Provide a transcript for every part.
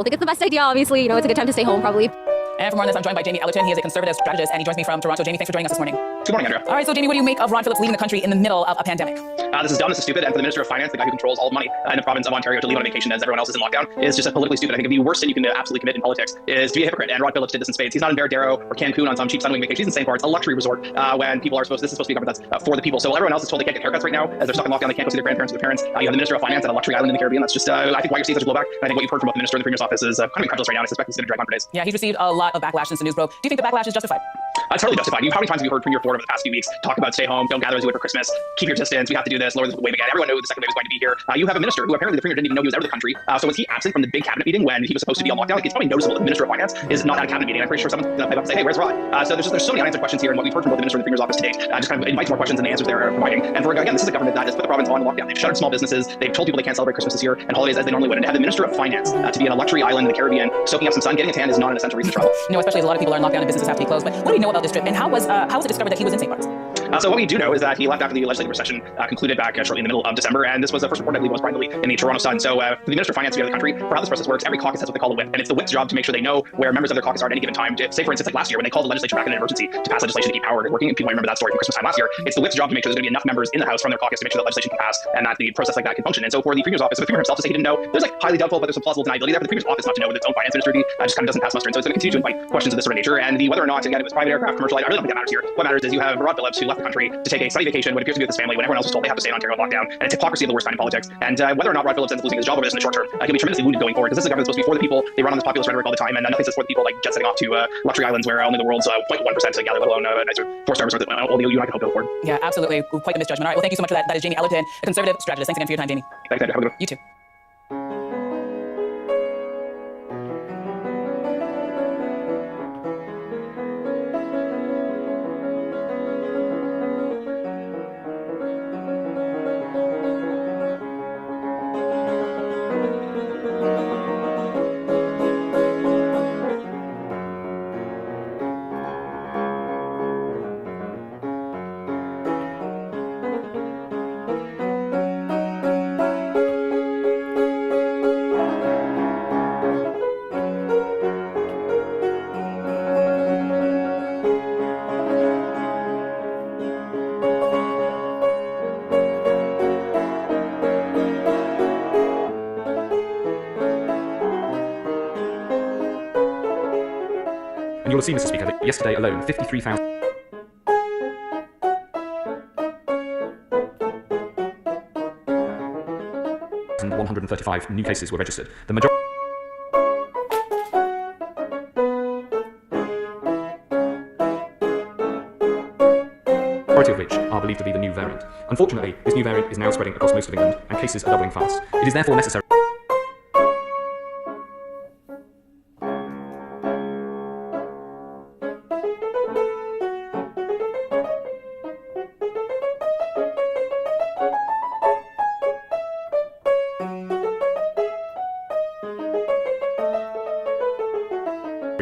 I think it's the best idea, obviously. It's a good time to stay home, probably. And for more on this, I'm joined by Jamie Ellerton. He is a conservative strategist, and he joins me from Toronto. Jamie, thanks for joining us this morning. Good morning, Andrea. All right, so Jamie, what do you make of Ron Phillips leaving the country in the middle of a pandemic? This is dumb, this is stupid, and for the Minister of Finance, the guy who controls all of money in the province of Ontario, to leave on a vacation as everyone else is in lockdown is just politically stupid. I think the worst sin you can absolutely commit in politics is to be a hypocrite, and Ron Phillips did this in spades. He's not in Veradero or Cancun on some cheap sunwing vacation. He's in St. Bart's, a luxury resort, when people are this is supposed to be a government that's for the people. So while everyone else is told they can't get haircuts right now, as they're stuck in lockdown, they can't go see their grandparents or their parents. You have the Minister of Finance at a luxury island in the Caribbean. That's just, I think, why you're seeing such blowback. And I think what you've heard from both the Minister and the Premier's office is kind of incredulous right now, and I suspect it's going to drag on for days. Yeah, he's received a lot of backlash since the news broke. Do you think the backlash is justified? It's totally justified. How many times have you heard Premier Ford over the past few weeks talk about stay home, don't gather as you would for Christmas, keep your distance, we have to do this, lower the wave again. Everyone knew the second wave was going to be here. You have a minister who apparently the Premier didn't even know he was out of the country. So was he absent from the big cabinet meeting when he was supposed to be on lockdown? Like, it's probably noticeable that the Minister of Finance is not at a cabinet meeting. I'm pretty sure someone's going to pipe up and say, hey, where's Rod? So there's so many unanswered questions here, and what we've heard from both the Minister and the Premier's office to date just kind of invites more questions than the answers they're providing. And for again, this is a government that has put the province on lockdown. They've shuttered small businesses. They've told people they can't celebrate Christmas this year and holidays as they normally would. And to have the Minister of Finance to be in a luxury island in the Caribbean, soaking up some sun, getting a tan is not an essential reason to travel. No, especially as a lot of people are in lockdown and businesses have to be closed. But what do we know about this trip, and how was it discovered that he was in St. Bart's? So what we do know is that he left after the legislative session concluded back shortly in the middle of December, and this was the first report, I believe, was privately in the Toronto Sun. So for the Minister of Finance to be out of the country, for how this process works, every caucus has what they call a whip, and it's the whip's job to make sure they know where members of their caucus are at any given time. Say, for instance, like last year when they called the legislature back in an emergency to pass legislation to keep power working, and people might remember that story from Christmas time last year. It's the whip's job to make sure there's going to be enough members in the House from their caucus to make sure that legislation can pass and that the process like that can function. And so for the Premier's office, the Premier himself to say he didn't know, there's like highly doubtful, but there's some plausible deniability there. For the Premier's office not to know with its own finance ministry just kind of doesn't pass muster, and so it's going to continue to invite questions of this sort of nature. And whether or not, again, it was private aircraft, commercial, I really don't think that matters here. What matters is you have Rod Phillips who left the country to take a study vacation, what appears to be with his family, when everyone else was told they have to stay in Ontario on lockdown, and it's hypocrisy of the worst kind in politics. And whether or not Rod Phillips ends up losing his job over this in the short term, he'll be tremendously wounded going forward, because this is a government that's supposed to be for the people. They run on this populist rhetoric all the time, and nothing says for the people like jet setting off to luxury islands where only the world's 0.1% gather, let alone nicer 4-star resorts that all you and I can hope to afford. Yeah, absolutely. Quite the misjudgment. All right, well, thank you so much for that. That is Jamie Ellerton, a conservative strategist. Thanks again for your time, Jamie. Thanks, Andrew. Have a good one. You too. And you'll have seen, Mr. Speaker, that yesterday alone, 53,000... and 135 new cases were registered. The majority of which are believed to be the new variant. Unfortunately, this new variant is now spreading across most of England, and cases are doubling fast. It is therefore necessary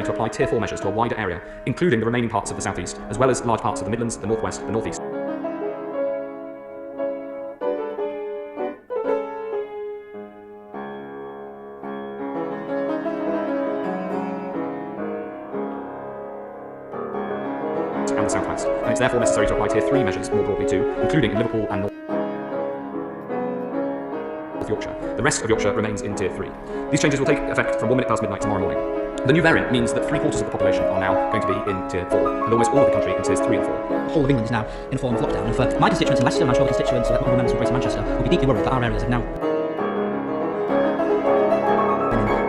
to apply Tier 4 measures to a wider area, including the remaining parts of the South East, as well as large parts of the Midlands, the North West, the North East. And the South West. And it's therefore necessary to apply Tier 3 measures more broadly too, including in Liverpool and North Yorkshire. The rest of Yorkshire remains in Tier 3. These changes will take effect from 1 minute past midnight tomorrow morning. The new variant means that 3/4 of the population are now going to be in Tier 4, and almost all of the country in Tiers 3 and 4. The whole of England is now in a form of lockdown, and for my constituents in Leicester, and I'm sure the constituents of members from Greater Manchester will be deeply worried that our areas have now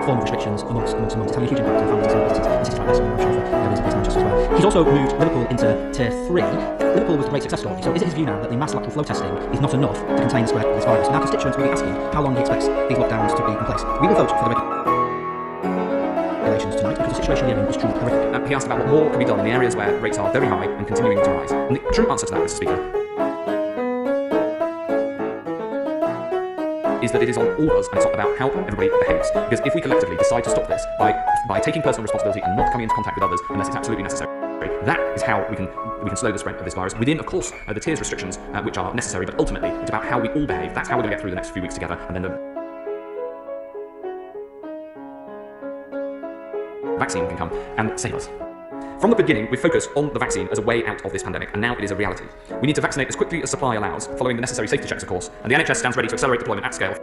form of restrictions amongst. It's having a huge impact on families and businesses in cities like Leicester, and I'm sure for areas of Greater Manchester as well. He's also moved Liverpool into Tier 3. Liverpool was the great success story, so is it his view now that the mass lateral flow testing is not enough to contain the spread of this virus? And our constituents will be asking how long he expects these lockdowns to be in place. We will vote for the regulations tonight because the situation here is truly horrific. He asked about what more can be done in the areas where rates are very high and continuing to rise. And the true answer to that, Mr. Speaker, is that it is on all of us, and it's not about how everybody behaves. Because if we collectively decide to stop this by taking personal responsibility and not coming into contact with others unless it's absolutely necessary, that is how we can slow the spread of this virus within, of course, the tiers restrictions which are necessary. But ultimately, it's about how we all behave. That's how we're going to get through the next few weeks together, and then vaccine can come and save us. From the beginning, we've focused on the vaccine as a way out of this pandemic, and now it is a reality. We need to vaccinate as quickly as supply allows, following the necessary safety checks, of course, and the NHS stands ready to accelerate deployment at scale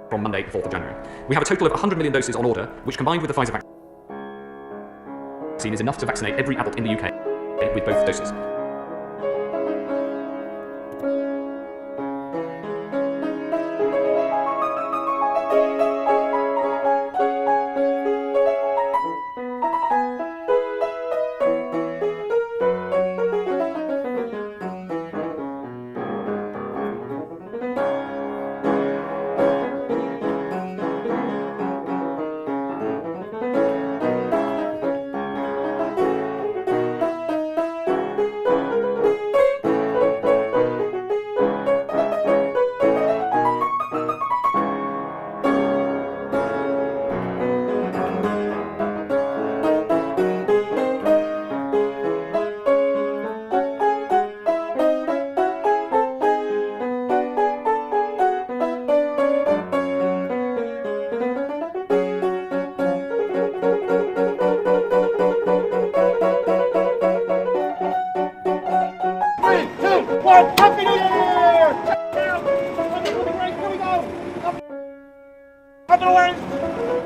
from Monday, the 4th of January. We have a total of 100 million doses on order, which combined with the Pfizer vaccine is enough to vaccinate every adult in the UK with both doses. Happy New Year! Here we go! Up and away!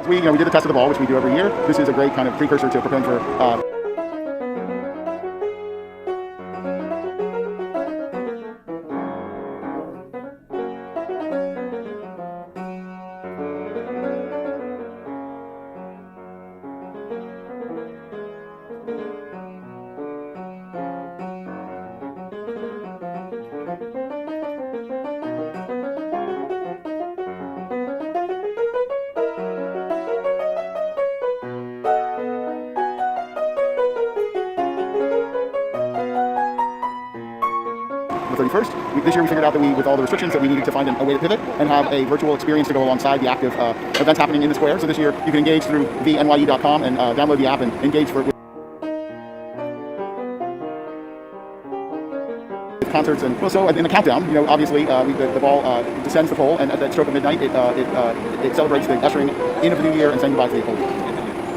We did the test of the ball, which we do every year. This is a great kind of precursor to preparing for the 31st. This year we figured out that with all the restrictions, that we needed to find a way to pivot and have a virtual experience to go alongside the active events happening in the square. So this year you can engage through vnye.com and download the app and engage with concerts. And so in the countdown, obviously the ball descends the pole, and at that stroke of midnight, it celebrates the ushering in of the new year and saying goodbye to the old year.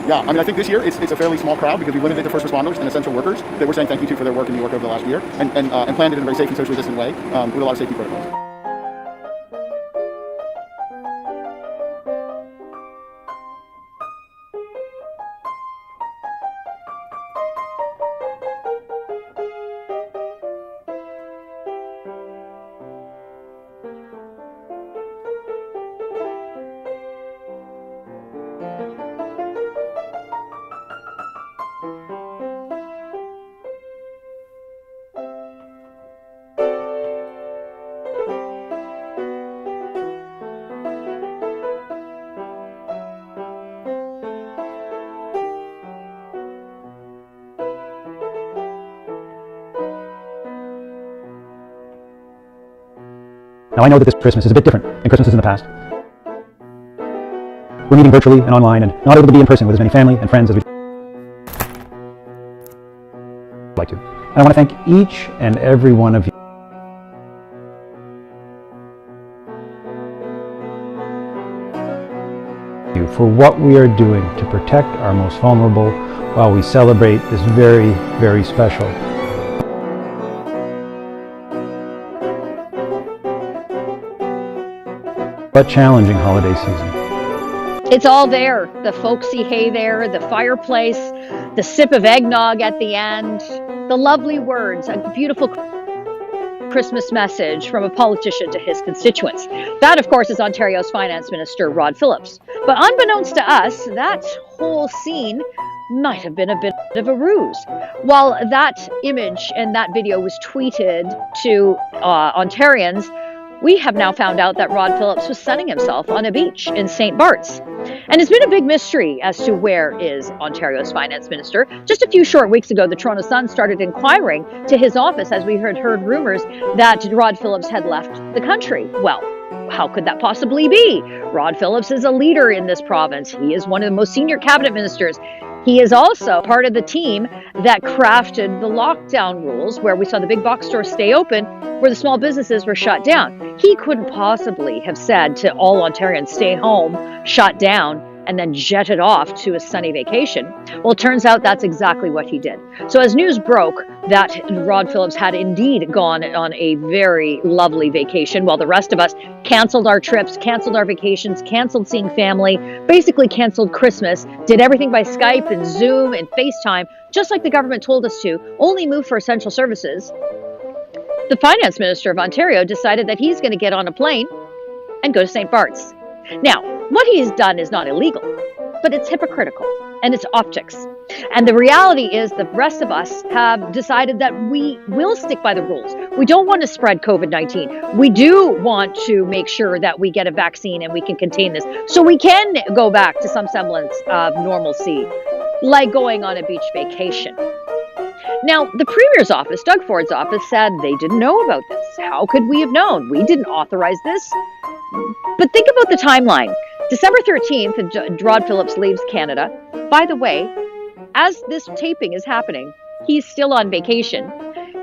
Yeah, I think this year it's a fairly small crowd because we limited it to first responders and essential workers that we're saying thank you to for their work in New York over the last year, and planned it in a very safe and socially distant way with a lot of safety protocols. Now I know that this Christmas is a bit different than Christmases in the past. We're meeting virtually and online and not able to be in person with as many family and friends as we'd like to. And I want to thank each and every one of you for what we are doing to protect our most vulnerable while we celebrate this very, very special but challenging holiday season. It's all there. The folksy hay there, the fireplace, the sip of eggnog at the end, the lovely words, a beautiful Christmas message from a politician to his constituents. That, of course, is Ontario's Finance Minister, Rod Phillips. But unbeknownst to us, that whole scene might have been a bit of a ruse. While that image and that video was tweeted to Ontarians, we have now found out that Rod Phillips was sunning himself on a beach in St. Bart's. And it's been a big mystery as to where is Ontario's Finance Minister. Just a few short weeks ago, the Toronto Sun started inquiring to his office as we heard rumors that Rod Phillips had left the country. Well, how could that possibly be? Rod Phillips is a leader in this province. He is one of the most senior cabinet ministers. He is also part of the team that crafted the lockdown rules where we saw the big box stores stay open, where the small businesses were shut down. He couldn't possibly have said to all Ontarians, stay home, shut down, and then jetted off to a sunny vacation. Well, it turns out that's exactly what he did. So as news broke that Rod Phillips had indeed gone on a very lovely vacation, while the rest of us canceled our trips, canceled our vacations, canceled seeing family, basically canceled Christmas, did everything by Skype and Zoom and FaceTime, just like the government told us to, only move for essential services, the finance minister of Ontario decided that he's going to get on a plane and go to St. Bart's. Now, what he's done is not illegal, but it's hypocritical and it's optics. And the reality is the rest of us have decided that we will stick by the rules. We don't want to spread COVID-19. We do want to make sure that we get a vaccine and we can contain this so we can go back to some semblance of normalcy, like going on a beach vacation. Now, the Premier's office, Doug Ford's office, said they didn't know about this. How could we have known? We didn't authorize this. But think about the timeline. December 13th, Rod Phillips leaves Canada. By the way, as this taping is happening, he's still on vacation.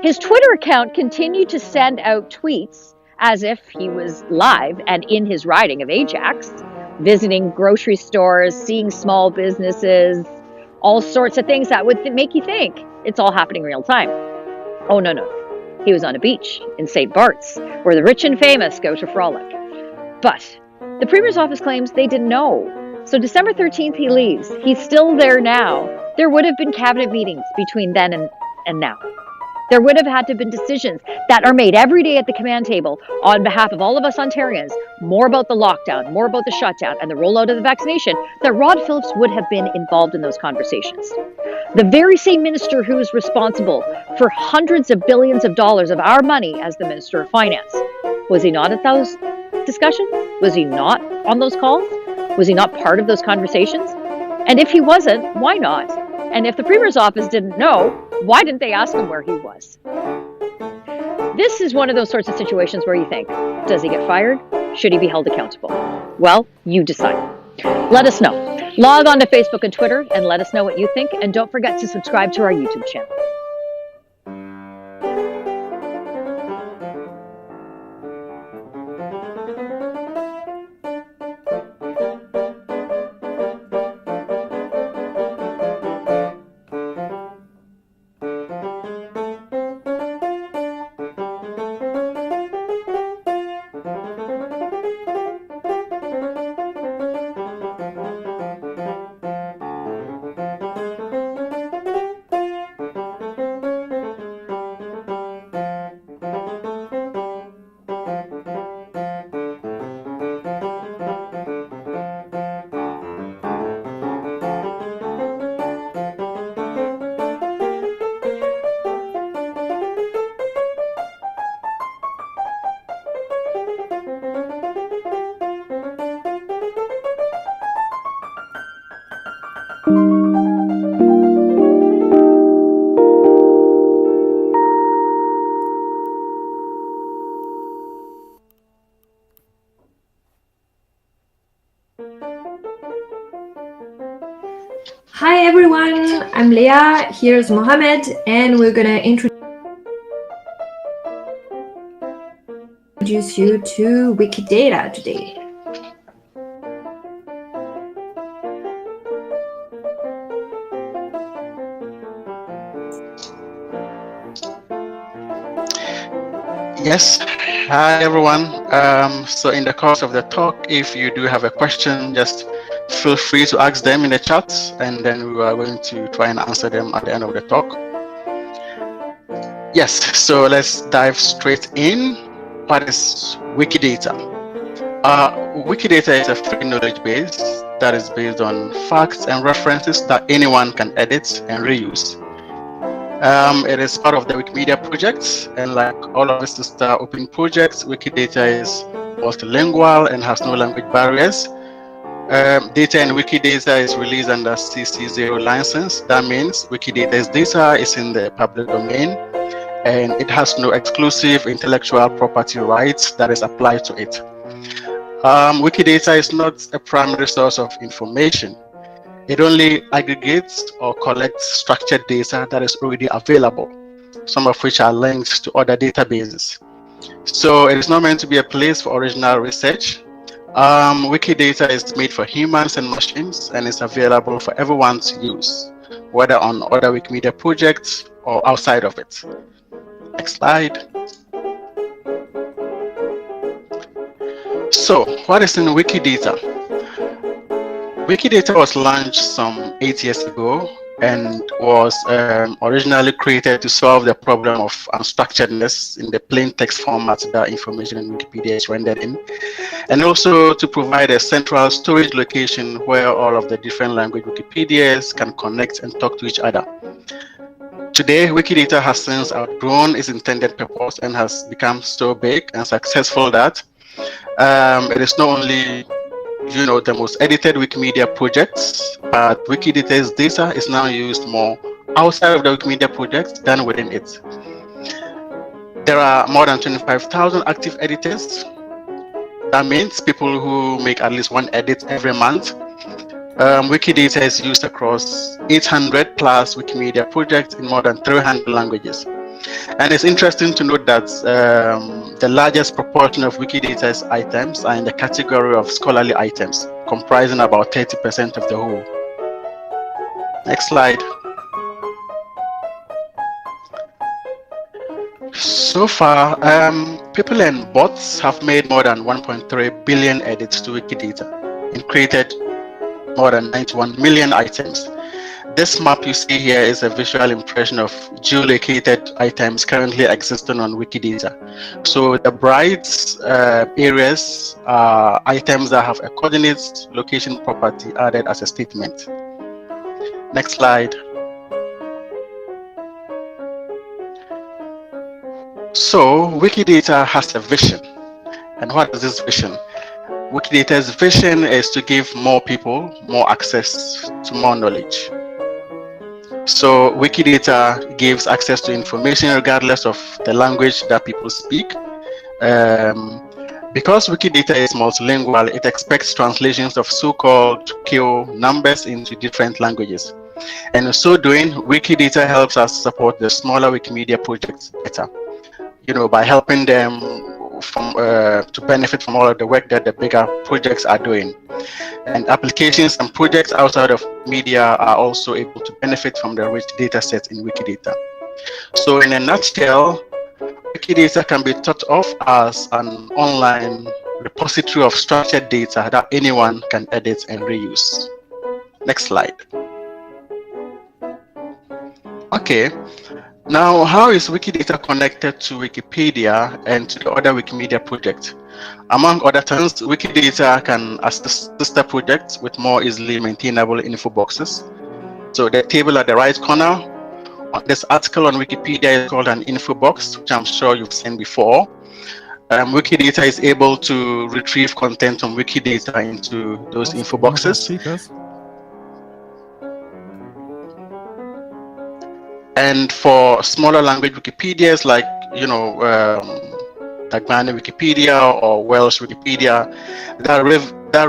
His Twitter account continued to send out tweets as if he was live and in his riding of Ajax, visiting grocery stores, seeing small businesses, all sorts of things that would make you think it's all happening real time. Oh, no. He was on a beach in St. Bart's, where the rich and famous go to frolic. But the Premier's office claims they didn't know. So December 13th, he leaves. He's still there now. There would have been cabinet meetings between then and now. There would have had to have been decisions that are made every day at the command table on behalf of all of us Ontarians, more about the lockdown, more about the shutdown, and the rollout of the vaccination, that Rod Phillips would have been involved in those conversations. The very same minister who is responsible for hundreds of billions of dollars of our money as the Minister of Finance. Was he not at those discussions? Was he not on those calls? Was he not part of those conversations? And if he wasn't, why not? And if the Premier's office didn't know, why didn't they ask him where he was? This is one of those sorts of situations where you think, does he get fired? Should he be held accountable? Well, you decide. Let us know. Log on to Facebook and Twitter and let us know what you think. And don't forget to subscribe to our YouTube channel. Hi everyone, I'm Leah, here's Mohammed, and we're gonna introduce you to Wikidata today. Yes, hi everyone. So in the course of the talk, if you do have a question, just feel free to ask them in the chat, and then we are going to try and answer them at the end of the talk. Yes, so let's dive straight in. What is Wikidata? Wikidata is a free knowledge base that is based on facts and references that anyone can edit and reuse. It is part of the Wikimedia project, and like all of its sister open projects, Wikidata is multilingual and has no language barriers. Data in Wikidata is released under CC0 license. That means Wikidata's data is in the public domain, and it has no exclusive intellectual property rights that is applied to it. Wikidata is not a primary source of information. It only aggregates or collects structured data that is already available, some of which are linked to other databases. So it is not meant to be a place for original research. Wikidata is made for humans and machines and is available for everyone to use, whether on other Wikimedia projects or outside of it. Next slide. So, what is in Wikidata? Wikidata was launched some 8 years ago and was originally created to solve the problem of unstructuredness in the plain text format that information in Wikipedia is rendered in, and also to provide a central storage location where all of the different language Wikipedias can connect and talk to each other. Today, Wikidata has since outgrown its intended purpose and has become so big and successful that it is not only the most edited Wikimedia projects, but Wikidata's data is now used more outside of the Wikimedia projects than within it. There are more than 25,000 active editors. That means people who make at least one edit every month. Wikidata is used across 800 plus Wikimedia projects in more than 300 languages. And it's interesting to note that the largest proportion of Wikidata's items are in the category of scholarly items, comprising about 30% of the whole. Next slide. So far, people and bots have made more than 1.3 billion edits to Wikidata and created more than 91 million items. This map you see here is a visual impression of geolocated items currently existing on Wikidata. So the bright areas are items that have a coordinate location property added as a statement. Next slide. So Wikidata has a vision. And what is this vision? Wikidata's vision is to give more people more access to more knowledge. So Wikidata gives access to information regardless of the language that people speak. Because Wikidata is multilingual, it expects translations of so-called KO numbers into different languages. And in so doing, Wikidata helps us support the smaller Wikimedia projects better, by helping them to benefit from all of the work that the bigger projects are doing. And applications and projects outside of media are also able to benefit from the rich data sets in Wikidata. So in a nutshell, Wikidata can be thought of as an online repository of structured data that anyone can edit and reuse. Next slide. Okay. Now, how is Wikidata connected to Wikipedia and to the other Wikimedia projects? Among other things, Wikidata can assist sister projects with more easily maintainable info boxes. So the table at the right corner on this article on Wikipedia is called an info box, which I'm sure you've seen before. Wikidata is able to retrieve content from Wikidata into those info boxes. And for smaller language Wikipedias like, Dagbani Wikipedia or Welsh Wikipedia, that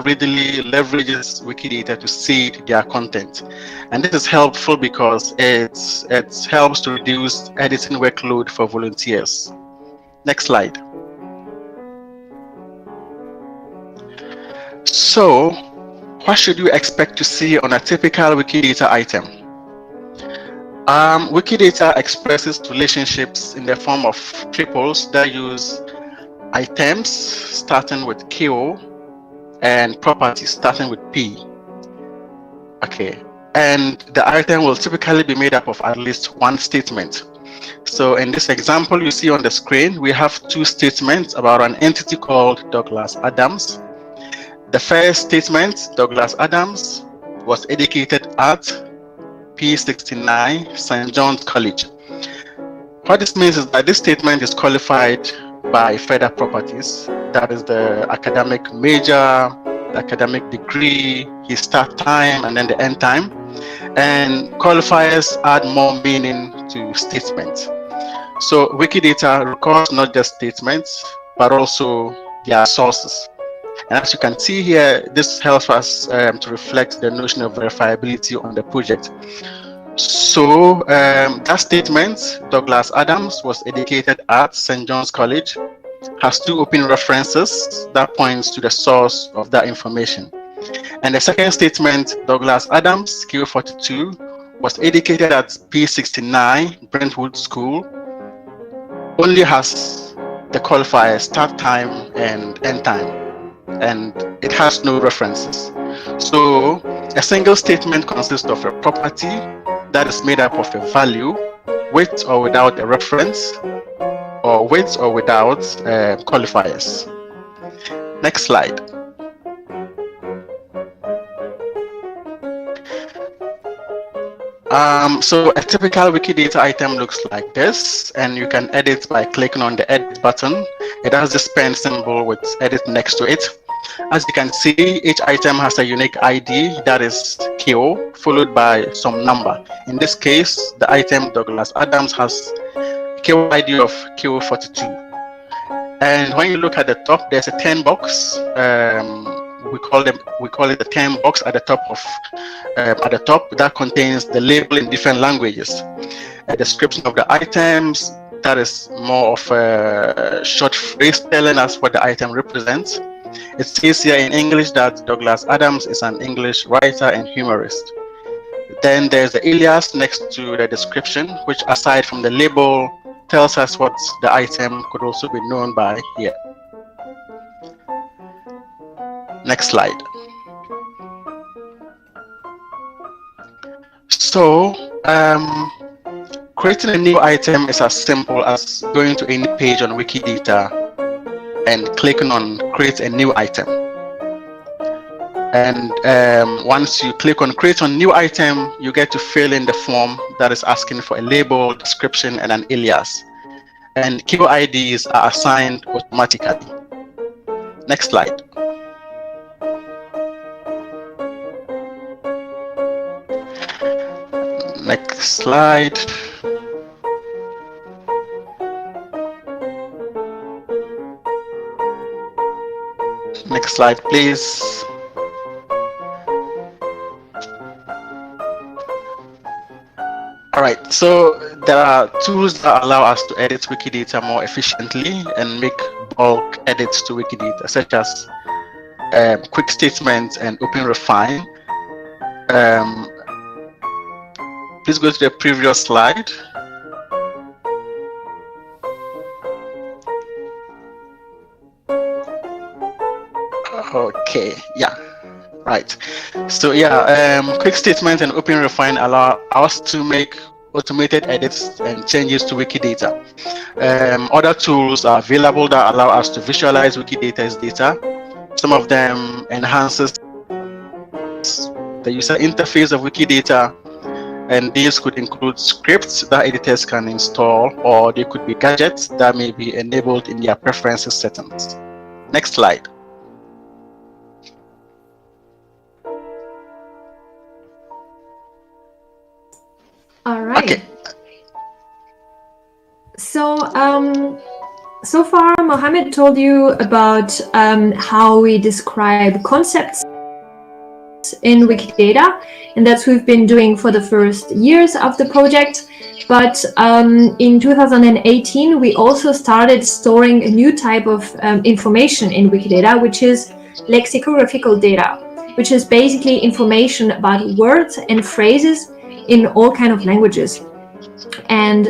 readily leverages Wikidata to seed their content. And this is helpful because it helps to reduce editing workload for volunteers. Next slide. So, what should you expect to see on a typical Wikidata item? Wikidata expresses relationships in the form of triples that use items starting with KO and properties starting with P. Okay, and the item will typically be made up of at least one statement. So in this example you see on the screen, we have two statements about an entity called Douglas Adams. The first statement, Douglas Adams, was educated at P69 St. John's College. What this means is that this statement is qualified by further properties, that is the academic major, the academic degree, his start time, and then the end time. And qualifiers add more meaning to statements. So Wikidata records not just statements, but also their sources. And as you can see here, this helps us to reflect the notion of verifiability on the project. So that statement, Douglas Adams was educated at St. John's College, has two open references that points to the source of that information. And the second statement, Douglas Adams, Q42, was educated at P69 Brentwood School, only has the qualifier start time and end time, and it has no references. So a single statement consists of a property that is made up of a value with or without a reference, or with or without qualifiers. Next slide. So a typical Wikidata item looks like this, and you can edit by clicking on the edit button. It has this pen symbol with edit next to it. As you can see, each item has a unique ID that is KO followed by some number. In this case, the item Douglas Adams has KO ID of KO42. And when you look at the top, there's a 10 box. We call it the 10 box at the top that contains the label in different languages. A description of the items, that is more of a short phrase telling us what the item represents. It says here in English that Douglas Adams is an English writer and humorist. Then there's the alias next to the description, which aside from the label tells us what the item could also be known by here. Next slide. So creating a new item is as simple as going to any page on Wikidata and clicking on create a new item. And once you click on create a new item, you get to fill in the form that is asking for a label, description, and an alias. And QIDs are assigned automatically. Next slide. Next slide. Next slide, please. All right, so there are tools that allow us to edit Wikidata more efficiently and make bulk edits to Wikidata, such as quick statements and open refine. Please go to the previous slide. Okay, yeah, right. So yeah, quick statement and open refine allow us to make automated edits and changes to Wikidata. Other tools are available that allow us to visualize Wikidata's data. Some of them enhances the user interface of Wikidata, and these could include scripts that editors can install, or they could be gadgets that may be enabled in their preferences settings. Next slide. All right. Okay. So, so far, Mohammed told you about how we describe concepts in Wikidata, and that's what we've been doing for the first years of the project. But in 2018, we also started storing a new type of information in Wikidata, which is lexicographical data, which is basically information about words and phrases in all kind of languages. And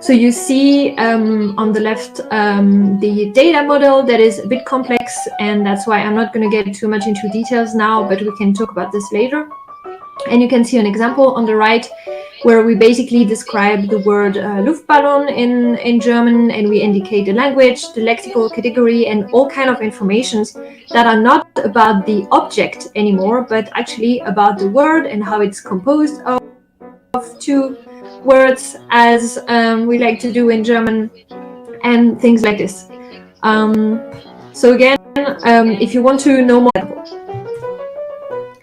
so you see on the left the data model that is a bit complex, and that's why I'm not going to get too much into details now, but we can talk about this later. And you can see an example on the right where we basically describe the word Luftballon in German, and we indicate the language, the lexical category, and all kind of informations that are not about the object anymore, but actually about the word and how it's composed of two words, as we like to do in German, and things like this. So again, if you want to know more,